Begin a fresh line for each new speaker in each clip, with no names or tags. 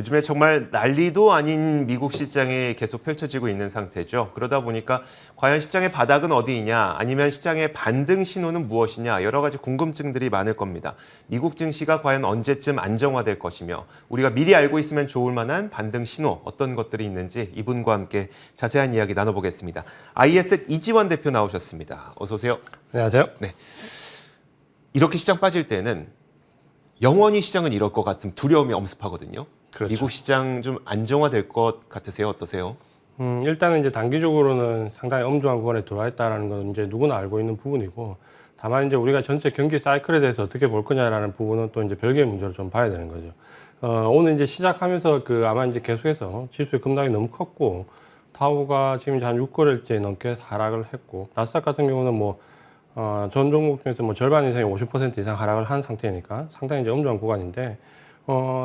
요즘에 정말 난리도 아닌 미국 시장이 계속 펼쳐지고 있는 상태죠. 그러다 보니까 과연 시장의 바닥은 어디이냐, 아니면 시장의 반등 신호는 무엇이냐, 여러 가지 궁금증들이 많을 겁니다. 미국 증시가 과연 언제쯤 안정화될 것이며, 우리가 미리 알고 있으면 좋을 만한 반등 신호, 어떤 것들이 있는지 이분과 함께 자세한 이야기 나눠보겠습니다. IS의 이지원 대표 나오셨습니다. 어서 오세요.
안녕하세요.
네. 이렇게 시장 빠질 때는 영원히 시장은 이럴 것 같은 두려움이 엄습하거든요.
그렇죠.
미국 시장 좀 안정화될 것 같으세요? 어떠세요?
일단은 이제 단기적으로는 상당히 엄중한 구간에 들어와 있다는 건 이제 누구나 알고 있는 부분이고, 다만 이제 우리가 전체 경기 사이클에 대해서 어떻게 볼 거냐라는 부분은 또 이제 별개의 문제로 좀 봐야 되는 거죠. 오늘 이제 시작하면서 아마 이제 계속해서 지수의 급락이 너무 컸고, 다우가 지금 이제 한 6거래일째 넘게 하락을 했고, 나스닥 같은 경우는 전 종목 중에서 절반 이상이 50% 이상 하락을 한 상태니까 상당히 이제 엄중한 구간인데,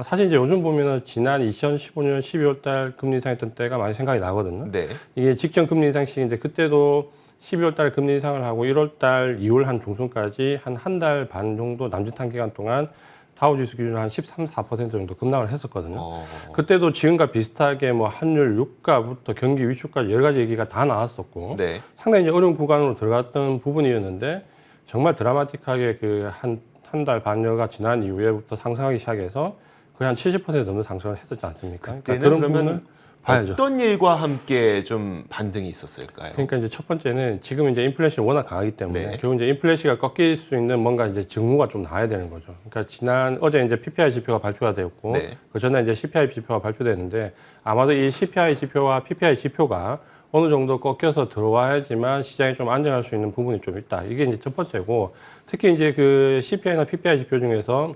사실 이제 요즘 보면은 지난 2015년 12월 달 금리 인상했던 때가 많이 생각이 나거든요.
네.
이게 직전 금리 인상 시기인데, 그때도 12월 달에 금리 인상을 하고 1월 달, 2월 한 중순까지 한 달 반 정도 남짓한 기간 동안 다우지수 기준으로 한 13, 4% 정도 급락을 했었거든요. 그때도 지금과 비슷하게 환율, 유가부터 경기 위축까지 여러 가지 얘기가 다 나왔었고, 네. 상당히 이제 어려운 구간으로 들어갔던 부분이었는데, 정말 드라마틱하게 한 달 반여가 지난 이후에부터 상승하기 시작해서 거의 한 70% 넘는 상승을 했었지 않습니까?
그때는 그런 부분을 봐야죠. 어떤 일과 함께 좀 반등이 있었을까요?
그러니까 이제 첫 번째는 지금 이제 인플레이션이 워낙 강하기 때문에,
네.
결국 이제 인플레이션이 꺾일 수 있는 뭔가 이제 징후가 좀 나와야 되는 거죠. 그러니까 어제 이제 PPI 지표가 발표가 되었고, 네. 그 전에 이제 CPI 지표가 발표됐는데, 아마도 이 CPI 지표와 PPI 지표가 어느 정도 꺾여서 들어와야지만 시장이 좀 안정할 수 있는 부분이 좀 있다. 이게 이제 첫 번째고, 특히 이제 CPI나 PPI 지표 중에서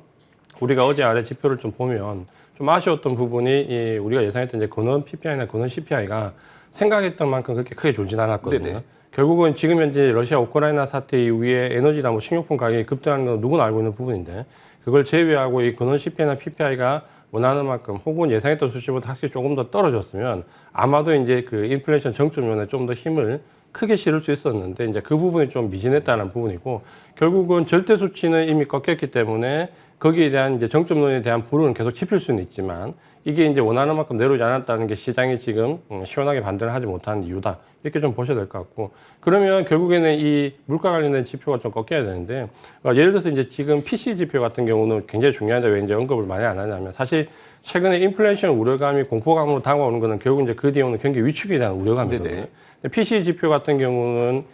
우리가 어제 아래 지표를 좀 보면 좀 아쉬웠던 부분이, 우리가 예상했던 이제 근원 PPI나 근원 CPI가 생각했던 만큼 그렇게 크게 줄진 않았거든요. 네네. 결국은 지금 현재 러시아 우크라이나 사태 이후에 에너지나 식료품 가격이 급등하는 건 누구나 알고 있는 부분인데, 그걸 제외하고 이 근원 CPI나 PPI가 원하는 만큼 혹은 예상했던 수치보다 확실히 조금 더 떨어졌으면 아마도 이제 인플레이션 정점면에 좀 더 힘을 크게 실을 수 있었는데, 이제 그 부분이 좀 미진했다는 부분이고, 결국은 절대 수치는 이미 꺾였기 때문에 거기에 대한 이제 정점론에 대한 불은 계속 지필 수는 있지만, 이게 이제 원하는 만큼 내려오지 않았다는 게 시장이 지금 시원하게 반등을 하지 못하는 이유다. 이렇게 좀 보셔야 될 것 같고, 그러면 결국에는 이 물가 관련된 지표가 좀 꺾여야 되는데, 예를 들어서 이제 지금 PC 지표 같은 경우는 굉장히 중요한데 왜 이제 언급을 많이 안 하냐면, 사실 최근에 인플레이션 우려감이 공포감으로 다가오는 거는 결국 이제 그 뒤에 오는 경기 위축에 대한 우려감이거든요. PC 지표 같은 경우는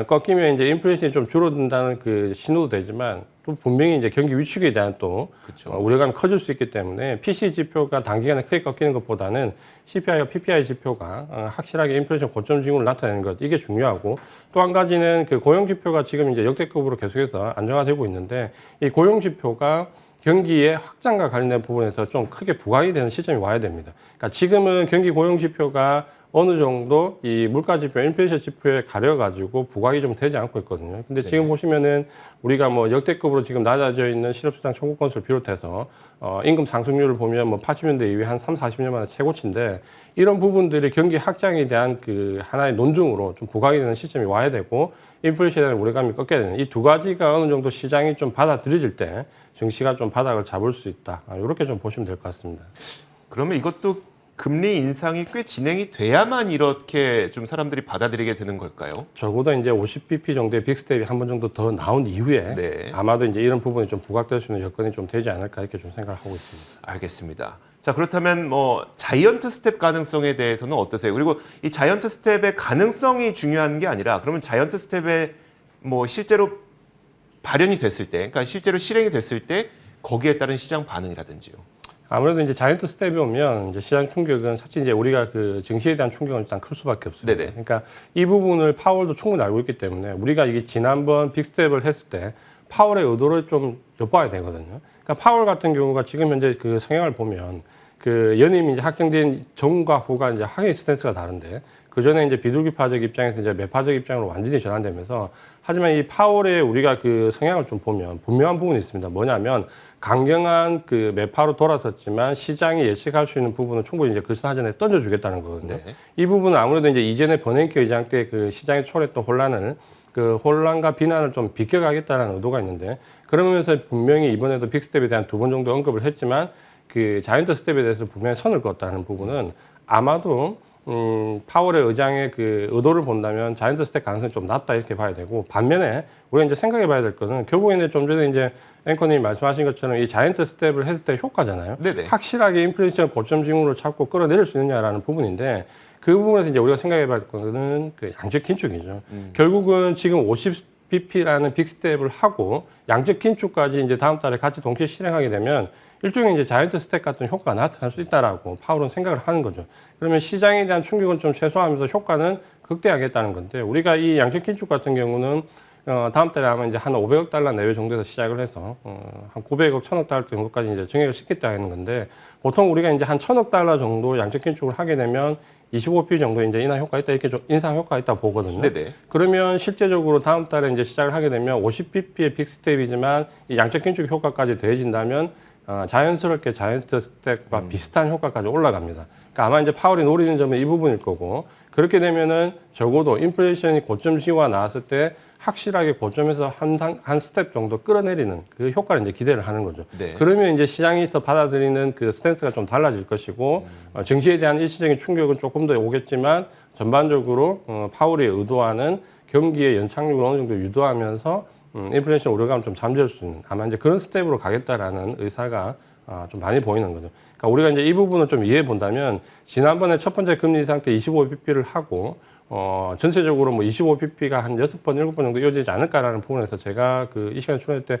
꺾이면 이제 인플레이션이 좀 줄어든다는 신호도 되지만, 또 분명히 이제 경기 위축에 대한 또 우려감이 커질 수 있기 때문에 PC 지표가 단기간에 크게 꺾이는 것보다는 CPI와 PPI 지표가 확실하게 인플레이션 고점 징후를 나타내는 것, 이게 중요하고, 또 한 가지는 고용 지표가 지금 이제 역대급으로 계속해서 안정화되고 있는데, 이 고용 지표가 경기의 확장과 관련된 부분에서 좀 크게 부각이 되는 시점이 와야 됩니다. 그러니까 지금은 경기 고용 지표가 어느 정도 이 물가 지표, 인플레이션 지표에 가려가지고 부각이 좀 되지 않고 있거든요. 근데 지금 네. 보시면은 우리가 역대급으로 지금 낮아져 있는 실업수당 청구 건수를 비롯해서 임금 상승률을 보면 80년대 이후에 한 3, 40년 만에 최고치인데, 이런 부분들이 경기 확장에 대한 하나의 논증으로 좀 부각이 되는 시점이 와야 되고, 인플레이션에 대한 우려감이 꺾여야 되는 이 두 가지가 어느 정도 시장이 좀 받아들여질 때 증시가 좀 바닥을 잡을 수 있다. 이렇게 좀 보시면 될 것 같습니다.
그러면 이것도 금리 인상이 꽤 진행이 돼야만 이렇게 좀 사람들이 받아들이게 되는 걸까요?
적어도 이제 50bp 정도의 빅스텝이 한 번 정도 더 나온 이후에 네. 아마도 이제 이런 부분이 좀 부각될 수 있는 여건이 좀 되지 않을까 이렇게 좀 생각하고 있습니다.
알겠습니다. 자, 그렇다면 자이언트 스텝 가능성에 대해서는 어떠세요? 그리고 이 자이언트 스텝의 가능성이 중요한 게 아니라, 그러면 자이언트 스텝에 실제로 발현이 됐을 때, 그러니까 실제로 실행이 됐을 때 거기에 따른 시장 반응이라든지요.
아무래도 이제 자이언트 스텝이 오면 이제 시장 충격은 사실 이제 우리가 증시에 대한 충격은 일단 클 수밖에 없습니다. 네네. 그러니까 이 부분을 파월도 충분히 알고 있기 때문에, 우리가 이게 지난번 빅스텝을 했을 때 파월의 의도를 좀 엿봐야 되거든요. 그러니까 파월 같은 경우가 지금 현재 성향을 보면 연임이 이제 확정된 전과 후가 이제 확연히 스탠스가 다른데, 그 전에 이제 비둘기파적 입장에서 이제 매파적 입장으로 완전히 전환되면서, 하지만 이 파월의 우리가 성향을 좀 보면 분명한 부분이 있습니다. 뭐냐면 강경한 매파로 돌아섰지만 시장이 예측할 수 있는 부분은 충분히 이제 사전에 던져주겠다는 거거든요. 네. 이 부분은 아무래도 이제 이전에 버냉키 의장 때 시장에 초래했던 혼란을 혼란과 비난을 좀 비껴가겠다는 의도가 있는데, 그러면서 분명히 이번에도 빅스텝에 대한 2번 정도 언급을 했지만, 그 자이언트 스텝에 대해서 분명히 선을 그었다는 부분은 아마도 파월의 의장의 그 의도를 본다면 자이언트 스텝 가능성이 좀 낮다 이렇게 봐야 되고, 반면에 우리가 이제 생각해 봐야 될 거는 결국에는 좀 전에 이제 앵커님이 말씀하신 것처럼 이 자이언트 스텝을 했을 때 효과잖아요.
네네.
확실하게 인플레이션 고점 징후를 잡고 끌어내릴 수 있느냐라는 부분인데, 그 부분에서 이제 우리가 생각해 봐야 될 거는 그 양적 긴축이죠. 결국은 지금 50bp라는 빅 스텝을 하고 양적 긴축까지 이제 다음 달에 같이 동시에 실행하게 되면 일종의 이제 자이언트 스텝 같은 효과가 나타날 수 있다라고 파월은 생각을 하는 거죠. 그러면 시장에 대한 충격은 좀 최소화하면서 효과는 극대화하겠다는 건데, 우리가 이 양적 긴축 같은 경우는 다음 달에 아마 이제 한 500억 달러 내외 정도에서 시작을 해서 한 900억, 1000억 달러 정도까지 이제 증액을 시켰다는 건데, 보통 우리가 이제 한 1000억 달러 정도 양적 긴축을 하게 되면 25p 정도 이제 인하 효과가 있다, 이렇게 좀 인상 효과가 있다 보거든요.
네네.
그러면 실제적으로 다음 달에 이제 시작을 하게 되면 50bp의 빅 스텝이지만 이 양적 긴축 효과까지 더해진다면 자연스럽게 자이언트 스텝과 비슷한 효과까지 올라갑니다. 그러니까 아마 이제 파월이 노리는 점은 이 부분일 거고, 그렇게 되면은 적어도 인플레이션이 고점 징후가 나왔을 때 확실하게 고점에서 한 스텝 정도 끌어내리는 그 효과를 이제 기대를 하는 거죠.
네.
그러면 이제 시장에서 받아들이는 그 스탠스가 좀 달라질 것이고, 증시에 대한 일시적인 충격은 조금 더 오겠지만 전반적으로 파월이 의도하는 경기의 연착륙을 어느 정도 유도하면서 인플레이션 우려감을 좀 잠재울 수 있는, 아마 이제 그런 스텝으로 가겠다라는 의사가 좀 많이 보이는 거죠. 그러니까 우리가 이제 이 부분을 좀 이해해 본다면, 지난번에 첫 번째 금리 인상 때 25bp를 하고 전체적으로 뭐 25bp가 한 6번, 7번 정도 이어지지 않을까라는 부분에서 제가 그 이 시간에 출연할 때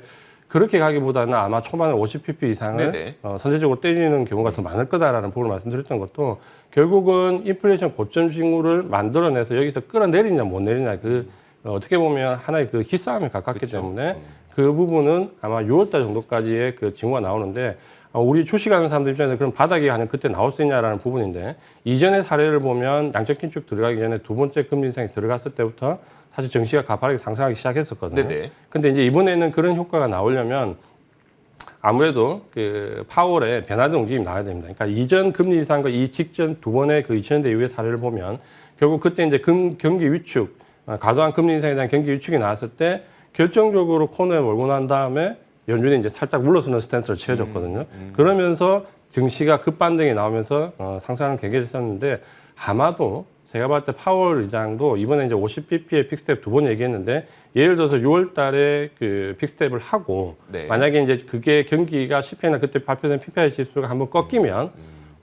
그렇게 가기보다는 아마 초반에 50bp 이상을 선제적으로 때리는 경우가 더 많을 거다라는 부분을 말씀드렸던 것도, 결국은 인플레이션 고점 징후를 만들어내서 여기서 끌어내리냐 못 내리냐, 그 어떻게 보면 하나의 그 기싸움에 가깝기
그쵸.
때문에 그 부분은 아마 6월달 정도까지의 그 징후가 나오는데, 우리 주식하는 사람들 입장에서 그럼 바닥이 아니면 그때 나올 수 있냐라는 부분인데, 이전의 사례를 보면 양적 긴축 들어가기 전에 두 번째 금리 인상이 들어갔을 때부터 사실 증시가 가파르게 상승하기 시작했었거든요.
네네.
근데 이제 이번에는 그런 효과가 나오려면 아무래도 그 파월의 변화된 움직임이 나와야 됩니다. 그러니까 이전 금리 인상과 이 직전 두 번의 그 2000년대 이후의 사례를 보면 결국 그때 이제 경기 위축, 과도한 금리 인상에 대한 경기 위축이 나왔을 때 결정적으로 코너에 몰고 난 다음에 연준이 이제 살짝 물러서는 스탠스를 취해줬거든요. 그러면서 증시가 급반등이 나오면서 상승하는 계기를 썼는데, 아마도 제가 봤을 때 파월 의장도 이번에 이제 50bp의 픽스텝 두 번 얘기했는데, 예를 들어서 6월 달에 그 픽스텝을 하고 만약에 이제 그게 경기가 CPI나 그때 발표된 PPI 지수가 한번 꺾이면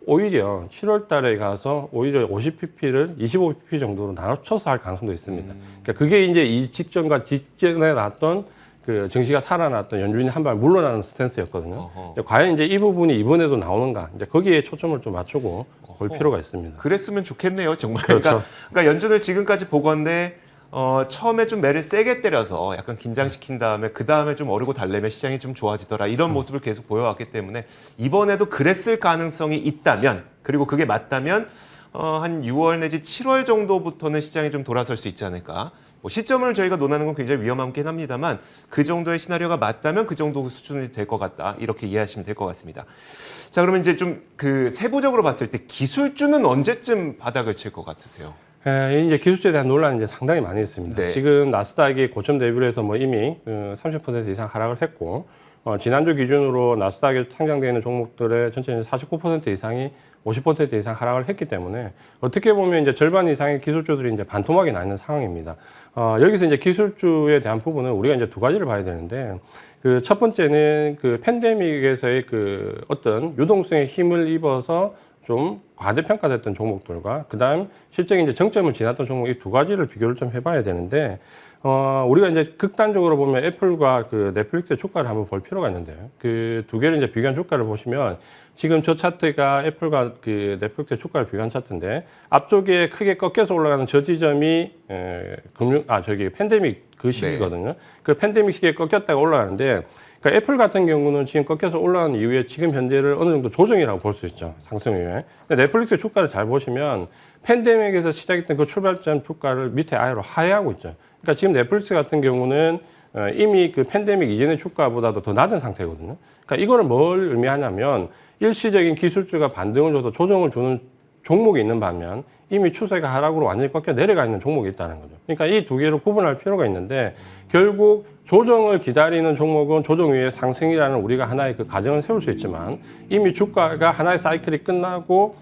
오히려 7월 달에 가서 오히려 50pp를 25pp 정도로 나눠쳐서 할 가능성도 있습니다. 그러니까 그게 이제 이 직전과 직전에 났던 그 증시가 살아났던 연준이 한 발 물러나는 스탠스였거든요. 과연 이제 이 부분이 이번에도 나오는가, 이제 거기에 초점을 좀 맞추고 볼 필요가 있습니다.
그랬으면 좋겠네요, 정말.
그렇죠.
그러니까 연준을 지금까지 보건데 처음에 좀 매를 세게 때려서 약간 긴장시킨 다음에 그 다음에 좀 어르고 달래면 시장이 좀 좋아지더라, 이런 모습을 계속 보여왔기 때문에 이번에도 그랬을 가능성이 있다면, 그리고 그게 맞다면 한 6월 내지 7월 정도부터는 시장이 좀 돌아설 수 있지 않을까. 뭐 시점을 저희가 논하는 건 굉장히 위험하긴 합니다만, 그 정도의 시나리오가 맞다면 그 정도 수준이 될 것 같다, 이렇게 이해하시면 될 것 같습니다. 자, 그러면 이제 좀 그 세부적으로 봤을 때 기술주는 언제쯤 바닥을 칠 것 같으세요?
이제 기술주에 대한 논란이 이제 상당히 많이 있습니다.
네.
지금 나스닥이 고점 대비로 해서 뭐 이미 30% 이상 하락을 했고, 지난주 기준으로 나스닥에 상장되어 있는 종목들의 전체 49% 이상이 50% 이상 하락을 했기 때문에 어떻게 보면 이제 절반 이상의 기술주들이 이제 반토막이 나 있는 상황입니다. 여기서 이제 기술주에 대한 부분은 우리가 이제 두 가지를 봐야 되는데, 그 첫 번째는 그 팬데믹에서의 그 어떤 유동성에 힘을 입어서 좀 과대평가됐던 종목들과, 그다음 실제 이제 정점을 지났던 종목, 이 두 가지를 비교를 좀 해봐야 되는데, 우리가 이제 극단적으로 보면 애플과 그 넷플릭스의 주가를 한번 볼 필요가 있는데요. 그 두 개를 이제 비교한 주가를 보시면, 지금 저 차트가 애플과 그 넷플릭스의 주가를 비교한 차트인데, 앞쪽에 크게 꺾여서 올라가는 저 지점이 팬데믹 그 시기거든요. 그 팬데믹 시기에 꺾였다가 올라가는데, 그러니까 애플 같은 경우는 지금 꺾여서 올라간 이후에 지금 현재를 어느 정도 조정이라고 볼 수 있죠, 상승 이후에. 근데 넷플릭스 주가를 잘 보시면 팬데믹에서 시작했던 그 출발점 주가를 밑에 아래로 하회하고 있죠. 그러니까 지금 넷플릭스 같은 경우는 이미 그 팬데믹 이전의 주가보다도 더 낮은 상태거든요. 그러니까 이거는 뭘 의미하냐면, 일시적인 기술주가 반등을 줘도 조정을 주는 종목이 있는 반면, 이미 추세가 하락으로 완전히 꺾여 내려가 있는 종목이 있다는 거죠. 그러니까 이 두 개를 구분할 필요가 있는데, 결국 조정을 기다리는 종목은 조정 위에 상승이라는 우리가 하나의 그 가정을 세울 수 있지만 이미 주가가 하나의 사이클이 끝나고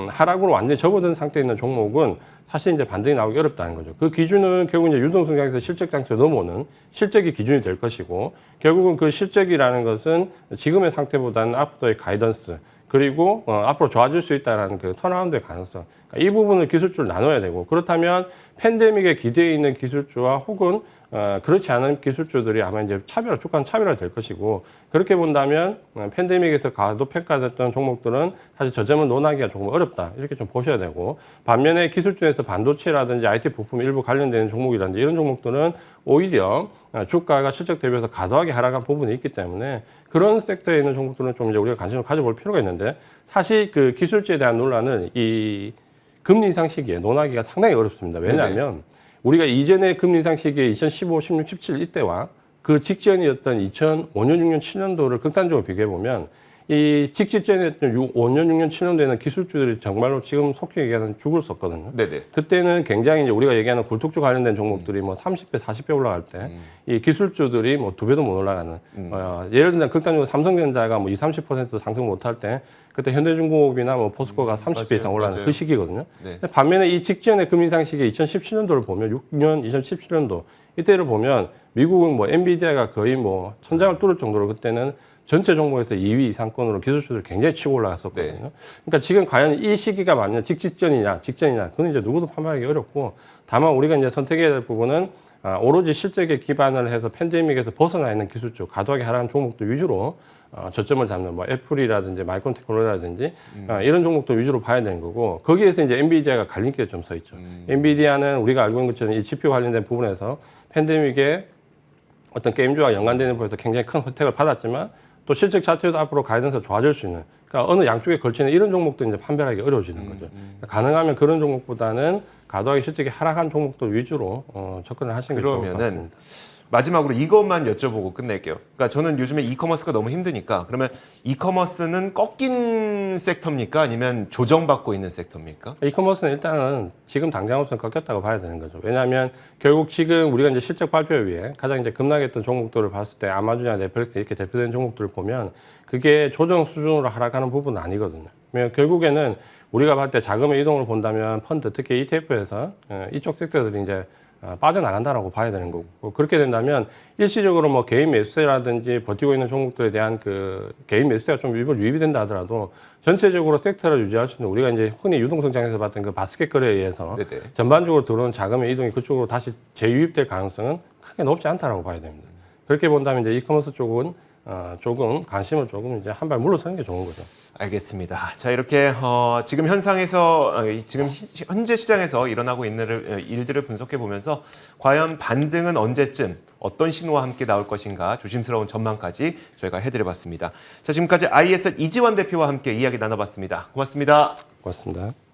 하락으로 완전히 접어든 상태에 있는 종목은 사실 이제 반등이 나오기 어렵다는 거죠. 그 기준은 결국 이제 유동성장에서 실적 장치를 넘어오는 실적이 기준이 될 것이고 결국은 그 실적이라는 것은 지금의 상태보다는 앞으로의 가이던스 그리고 앞으로 좋아질 수 있다는 그 턴어라운드의 가능성. 그러니까 이 부분을 기술주를 나눠야 되고 그렇다면 팬데믹에 기대해 있는 기술주와 혹은 그렇지 않은 기술주들이 아마 이제 주가는 차별화 될 것이고 그렇게 본다면 팬데믹에서 과도평가됐던 종목들은 사실 저점을 논하기가 조금 어렵다 이렇게 좀 보셔야 되고 반면에 기술주에서 반도체라든지 IT 부품 일부 관련되는 종목이라든지 이런 종목들은 오히려 주가가 실적 대비해서 과도하게 하락한 부분이 있기 때문에 그런 섹터에 있는 종목들은 좀 이제 우리가 관심을 가져볼 필요가 있는데 사실 그 기술주에 대한 논란은 이 금리 인상 시기에 논하기가 상당히 어렵습니다. 왜냐하면 우리가 이전의 금리 인상 시기에 2015, 16, 17 이때와 그 직전이었던 2005년, 6년, 7년도를 극단적으로 비교해 보면 이 직전이었던 5년, 6년, 7년도에는 기술주들이 정말로 지금 속히 얘기하는 죽을 썼거든요.
네네.
그때는 굉장히 이제 우리가 얘기하는 굴뚝주 관련된 종목들이 뭐 30배, 40배 올라갈 때 이 기술주들이 뭐 2배도 못 올라가는 예를 들면 극단적으로 삼성전자가 뭐 20, 30% 상승 못할 때 그때 현대중공업이나 뭐 포스코가 30배 이상 올라가는 그 시기거든요.
네.
반면에 이 직전의 금리 인상 시기 2017년도를 보면 6년, 2017년도 이때를 보면 미국은 뭐 엔비디아가 거의 뭐 천장을 뚫을 정도로 그때는 전체 종목에서 2위 이상권으로 기술주들 굉장히 치고 올라갔었거든요.
네.
그러니까 지금 과연 이 시기가 맞냐, 직전이냐, 그건 이제 누구도 판단하기 어렵고 다만 우리가 이제 선택해야 될 부분은 오로지 실적에 기반을 해서 팬데믹에서 벗어나 있는 기술주, 과도하게 하락한 종목들 위주로 저점을 잡는 뭐 애플이라든지 마이크론 테크놀로지라든지 이런 종목들 위주로 봐야 되는 거고 거기에서 이제 엔비디아가 갈림길에 좀 서 있죠. 엔비디아는 우리가 알고 있는 것처럼 이 GPU 관련된 부분에서 팬데믹에 어떤 게임주와 연관되는 부분에서 굉장히 큰 혜택을 받았지만 또 실적 자체도 앞으로 가이던스가 좋아질 수 있는 그러니까 어느 양쪽에 걸치는 이런 종목도 이제 판별하기 어려워지는 거죠. 그러니까 가능하면 그런 종목보다는 과도하게 실적이 하락한 종목들 위주로 접근을 하시는 게 좋을 것
그러면은
같습니다.
마지막으로 이것만 여쭤보고 끝낼게요. 그러니까 저는 요즘에 이커머스가 너무 힘드니까 그러면 이커머스는 꺾인 섹터입니까? 아니면 조정받고 있는 섹터입니까?
이커머스는 일단은 지금 당장으로서는 꺾였다고 봐야 되는 거죠. 왜냐하면 결국 지금 우리가 이제 실적 발표 위에 가장 이제 급락했던 종목들을 봤을 때 아마존이나 넷플릭스 이렇게 대표되는 종목들을 보면 그게 조정 수준으로 하락하는 부분은 아니거든요. 왜냐하면 결국에는 우리가 봤을 때 자금의 이동을 본다면 펀드, 특히 ETF에서 이쪽 섹터들이 이제 빠져나간다라고 봐야 되는 거고 그렇게 된다면 일시적으로 뭐 개인 매수세라든지 버티고 있는 종목들에 대한 그 개인 매수세가 좀 일부 유입이 된다 하더라도 전체적으로 섹터를 유지할 수 있는 우리가 이제 흔히 유동성장에서 봤던 그 바스켓 거래에 의해서
네네.
전반적으로 들어오는 자금의 이동이 그쪽으로 다시 재유입될 가능성은 크게 높지 않다라고 봐야 됩니다. 그렇게 본다면 이제 이커머스 쪽은 조금 관심을 조금 이제 한 발 물러서는 게 좋은 거죠.
알겠습니다. 자 이렇게 지금 현상에서 지금 현재 시장에서 일어나고 있는 일들을 분석해 보면서 과연 반등은 언제쯤 어떤 신호와 함께 나올 것인가 조심스러운 전망까지 저희가 해드려봤습니다. 자 지금까지 ISL 이지원 대표와 함께 이야기 나눠봤습니다. 고맙습니다.
고맙습니다.